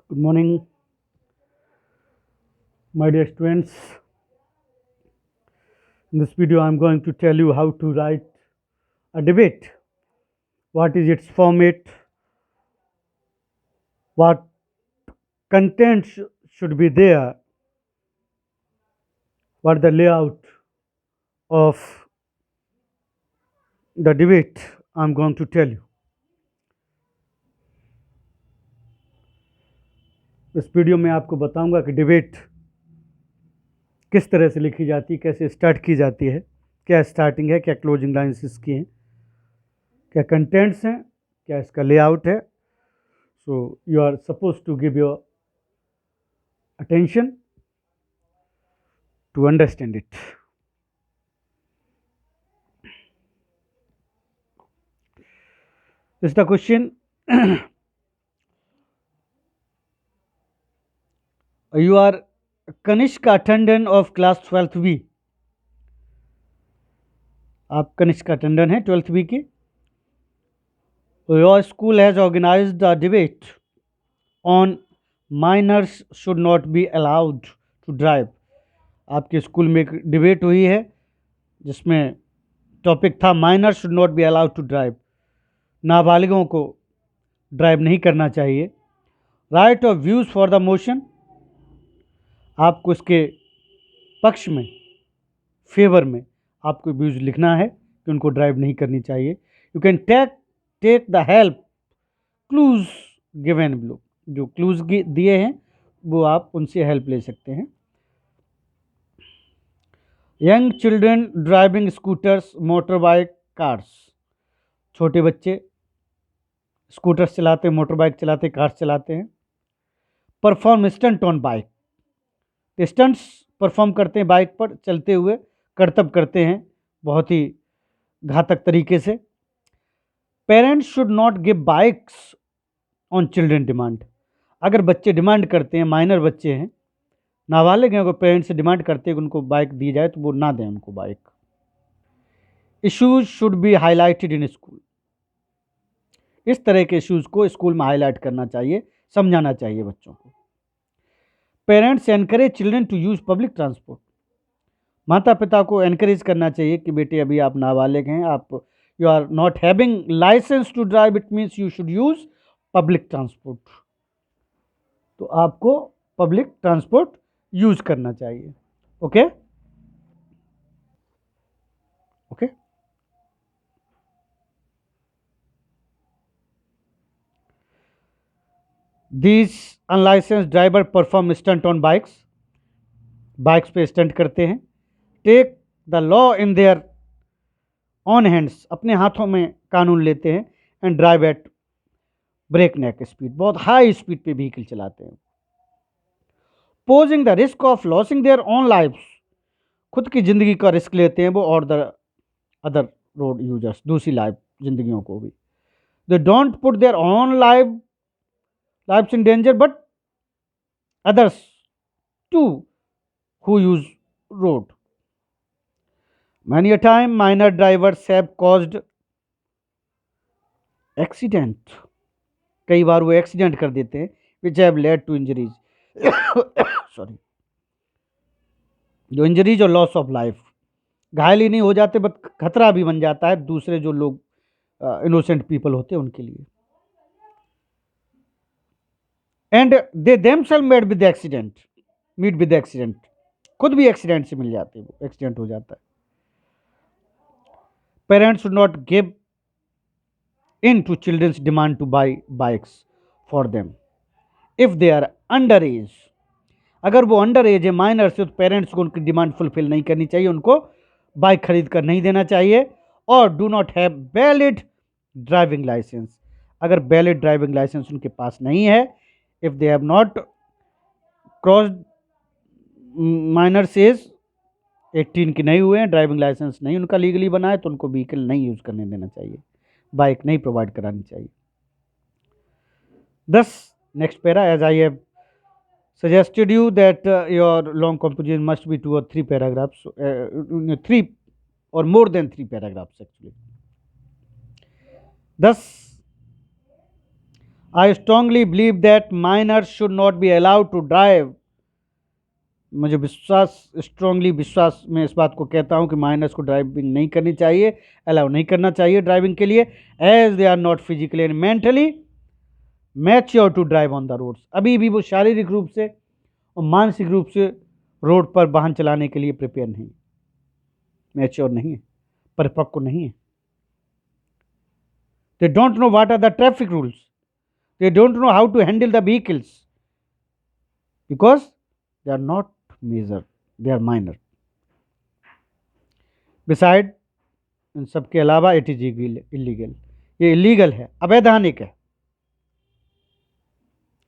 Good morning, my dear students. In this video, I am going to tell you how to write a debate. What is its format? What content should be there? What the layout of the debate I am going to tell you. इस video में आपको बताऊंगा कि debate किस तरह से लिखी जाती है, कैसे स्टार्ट की जाती है, क्या स्टार्टिंग है, क्या क्लोजिंग लाइन्स इसकी हैं, क्या कंटेंट्स हैं, क्या इसका लेआउट है. So you are suppose to give your attention to understand it. This is the question. You are Kanishka attendant of class 12th B. आप कनिष्का टंडन हैं 12th B की. Your school has organized a debate on minors should not be allowed to drive. आपके school में एक debate हुई है जिसमें topic था minor should not be allowed to drive. नाबालिगों को ड्राइव नहीं करना चाहिए. Write of views for the motion. आपको इसके पक्ष में, फेवर में आपको व्यूज़ लिखना है कि उनको ड्राइव नहीं करनी चाहिए. You can take the help clues given below. जो क्लूज दिए हैं वो आप उनसे हेल्प ले सकते हैं. Young children driving scooters, motor bike, cars. छोटे बच्चे स्कूटर्स चलाते हैं, मोटर बाइक चलाते हैं, कार्स चलाते हैं. Perform stunt on bike. Stunts perform करते हैं बाइक पर चलते हुए, करतब करते हैं बहुत ही घातक तरीके से. Parents should not give bikes on children demand. अगर बच्चे डिमांड करते हैं, माइनर बच्चे हैं, नाबालिग हैं, अगर पेरेंट्स से डिमांड करते हैं कि उनको बाइक दी जाए तो वो ना दें उनको bike. Issues should be highlighted in school. इस तरह के इश्यूज को स्कूल में हाईलाइट करना चाहिए, समझाना चाहिए बच्चों को. Parents encourage children to use public transport. माता पिता को एनकरेज करना चाहिए कि बेटे अभी आप नाबालिग हैं, आप you are not having licence to drive, it means you should use public transport. तो आपको पब्लिक ट्रांसपोर्ट यूज़ करना चाहिए. Okay okay. These unlicensed driver perform stunt on bikes. Bikes पे स्टंट करते हैं. Take the law in their own hands. अपने हाथों में कानून लेते हैं. And drive at break neck speed. बहुत हाई स्पीड पे व्हीकल चलाते हैं. Posing the risk of losing there own lifes. खुद की ज़िंदगी का रिस्क लेते हैं वो और द अदर रोड यूजर्स, दूसरी लाइफ जिंदगियों को भी. They don't put their own lives in danger but others too who use road. Many a time minor drivers have caused accident. कई बार वो एक्सीडेंट कर देते हैं which have led to injuries. Sorry. जो इंजरीज और लॉस ऑफ लाइफ, घायल ही नहीं हो जाते बट खतरा भी बन जाता है दूसरे जो लोग इनोसेंट पीपल होते हैं उनके लिए. And they themselves meet with accident. खुद भी एक्सीडेंट से मिल जाते हैं, वो एक्सीडेंट हो जाता है. Parents should not give in to children's demand to buy bikes for them if they are under age. अगर वो अंडर एज है, माइनर से, तो पेरेंट्स को उनकी डिमांड फुलफिल नहीं करनी चाहिए, उनको बाइक खरीद कर नहीं देना चाहिए. और do not have valid driving licence. अगर वैलिड ड्राइविंग लाइसेंस उनके पास नहीं है, if they have not crossed minor age 18 की नहीं हुए हैं, ड्राइविंग लाइसेंस नहीं उनका लीगली बना है, तो उनको व्हीकल नहीं यूज़ करने देना चाहिए, बाइक नहीं प्रोवाइड करानी चाहिए. Thus, next para, as I have suggested you that your long composition must be 2 or 3 paragraphs, 3 or more than 3 paragraphs actually. Thus, I strongly believe that minors should not be allowed to drive. मुझे विश्वास, strongly विश्वास में इस बात को कहता हूं कि माइनर्स को ड्राइविंग नहीं करनी चाहिए, अलाउ नहीं करना चाहिए ड्राइविंग के लिए, as they are not physically and mentally mature to drive on the roads. अभी भी वो शारीरिक रूप से और मानसिक रूप से रोड पर वाहन चलाने के लिए प्रिपेयर नहीं, मैच्योर नहीं है, परिपक्व नहीं है। They don't know what are the traffic rules, they don't know how to handle the vehicles, because they are not major, they are minor. Beside, इन सब के अलावा इट इज इलीगल, ये इलीगल है, अवैधानिक है,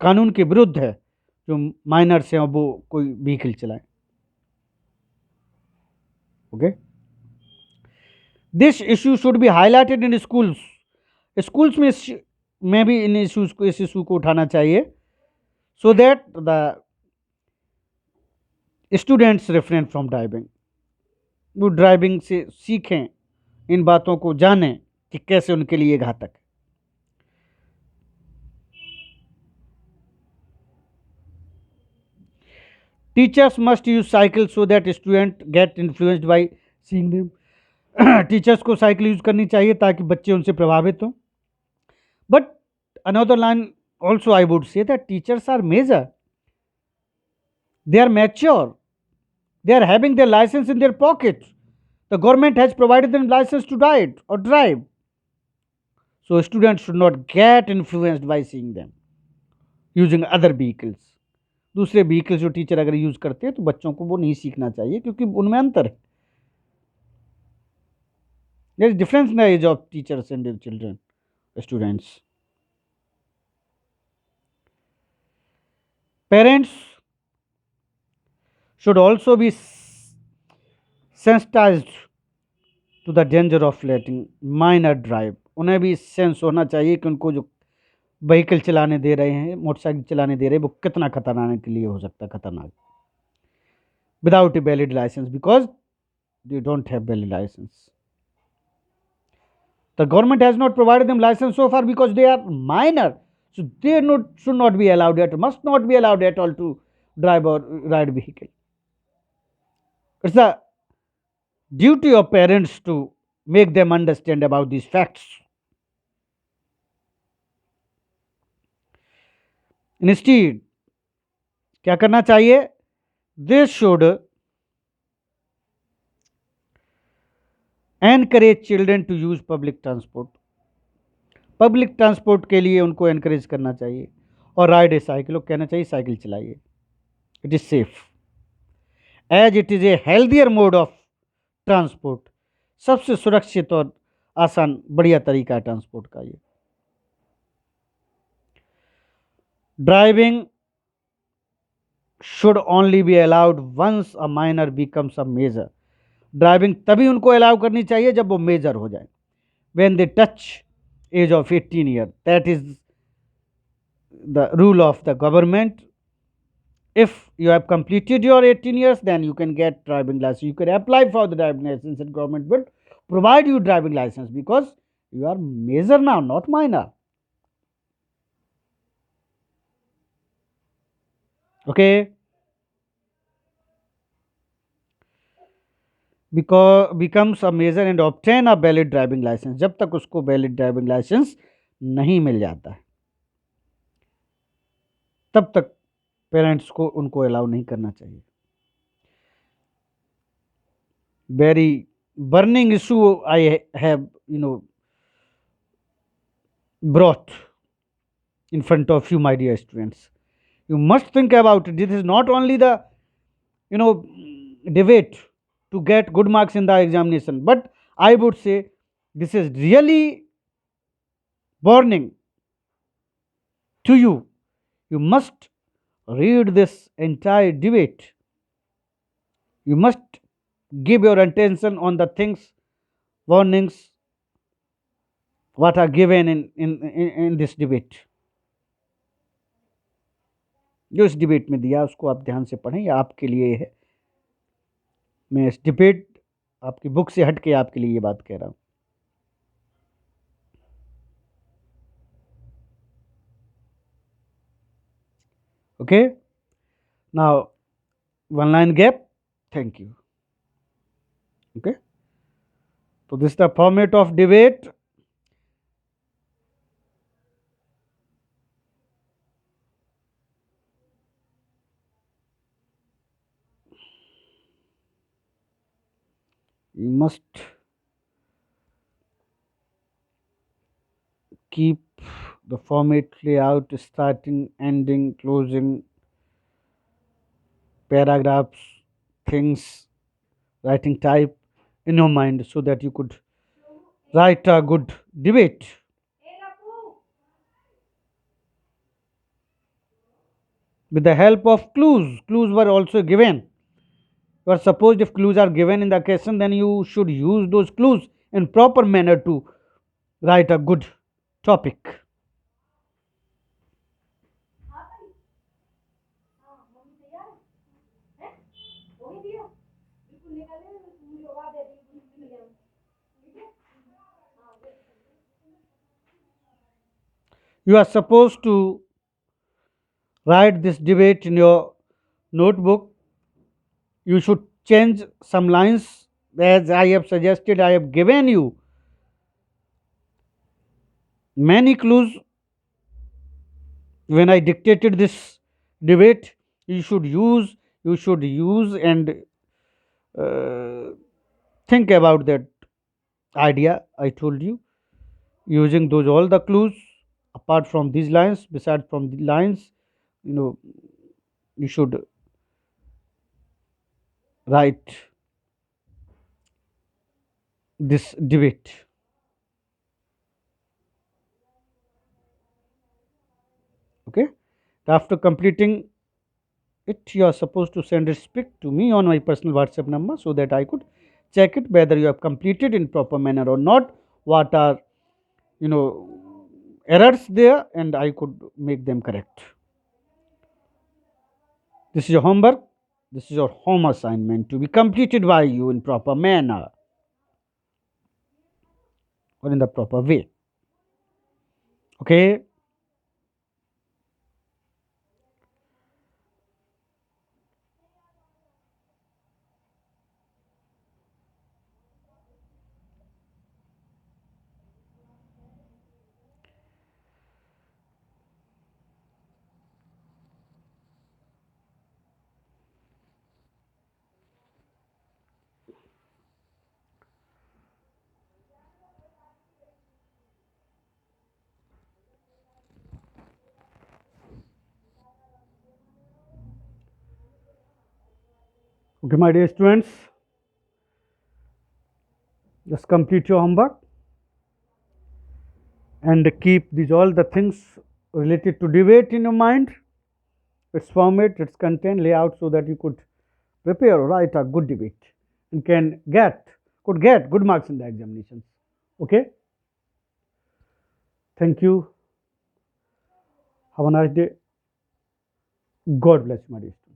कानून के विरुद्ध है जो माइनर्स हैं और वो कोई व्हीकल चलाएं। Okay, this issue should be highlighted in schools. Schools में भी इन इश्यूज को, इस इशू को उठाना चाहिए, so that the students refrain from driving, वो ड्राइविंग से सीखें, इन बातों को जानें कि कैसे उनके लिए घातक है। Teachers must use cycle so that student get influenced by seeing them. Teachers को साइकिल यूज करनी चाहिए ताकि बच्चे उनसे प्रभावित हों। But another line also I would say that teachers are major, they are mature, they are having their license in their pocket, the government has provided them license to ride or drive, so students should not get influenced by seeing them using other vehicles। दूसरे vehicles जो teacher अगर use करते हैं तो बच्चों को वो नहीं सीखना चाहिए, क्योंकि उनमें अंतर है। There is difference in the age of teachers and their children, students. Parents should also be sensitized to the danger of letting minor drive। उन्हें भी सेंस होना चाहिए कि उनको जो व्हीकल चलाने दे रहे हैं, मोटरसाइकिल चलाने दे रहे हैं, वो कितना खतरनाक के लिए हो सकता है, खतरनाक, without a valid licence, because they don't have valid licence. The government has not provided them license so far because they are minor, so they should not be allowed at, must not be allowed at all to drive or ride vehicle। It's the duty of parents to make them understand about these facts। Instead, क्या करना चाहिए? They should encourage children to use public transport। Public transport के लिए उनको encourage करना चाहिए, और ride ए cycle, कहना चाहिए साइकिल चलाइए, it is safe, as it is a healthier mode of transport. सबसे सुरक्षित और आसान बढ़िया तरीका है ट्रांसपोर्ट का ये। Driving should only be allowed once a minor becomes a major. Driving तभी उनको अलाउ करनी चाहिए जब वो मेजर हो जाए, when they touch age of 18 year, that is the rule of the government. If you have completed your 18 years, then you can get driving license. You can apply for the driving license and government will provide you driving license because you are major now, not minor. Okay? Because becomes a major and obtain a valid driving license। जब तक उसको valid driving license नहीं मिल जाता है, तब तक parents को उनको अलाउ नहीं करना चाहिए। Very burning issue I have, brought in front of you, my dear students। You must think about it. This is not only the, debate to get good marks in the examination, but I would say this is really warning to you. You must read this entire debate. You must give your attention on the things, warnings, what are given in this debate। जो इस debate में दिया उसको आप ध्यान से पढ़ें, या आपके लिए है। मैं इस डिबेट आपकी बुक से हट के आपके लिए ये बात कह रहा हूँ। Okay. Now, one line gap. Thank you. Okay. So this is the format of debate. You must keep the format layout, starting, ending, closing, paragraphs, things, writing type in your mind so that you could write a good debate. With the help of clues, clues were also given. You are supposed, if clues are given in the question, then you should use those clues in proper manner to write a good topic. You are supposed to write this debate in your notebook. You should change some lines as I have suggested. I have given you many clues when I dictated this debate. You should use and uh, think about that idea I told you, using those all the clues apart from these lines, beside from the lines, you know, you should write this debate. Okay. After completing it, you are supposed to send it pic to me on my personal WhatsApp number so that I could check it whether you have completed in proper manner or not, what are, you know, errors there, and I could make them correct. This is your homework. This is your home assignment to be completed by you in proper manner or in the proper way. Okay. Okay, my dear students, just complete your homework and keep these all the things related to debate in your mind, its format, its content, layout, so that you could prepare or write a good debate and could get good marks in the examinations. Okay. Thank you. Have a nice day. God bless you, my dear students.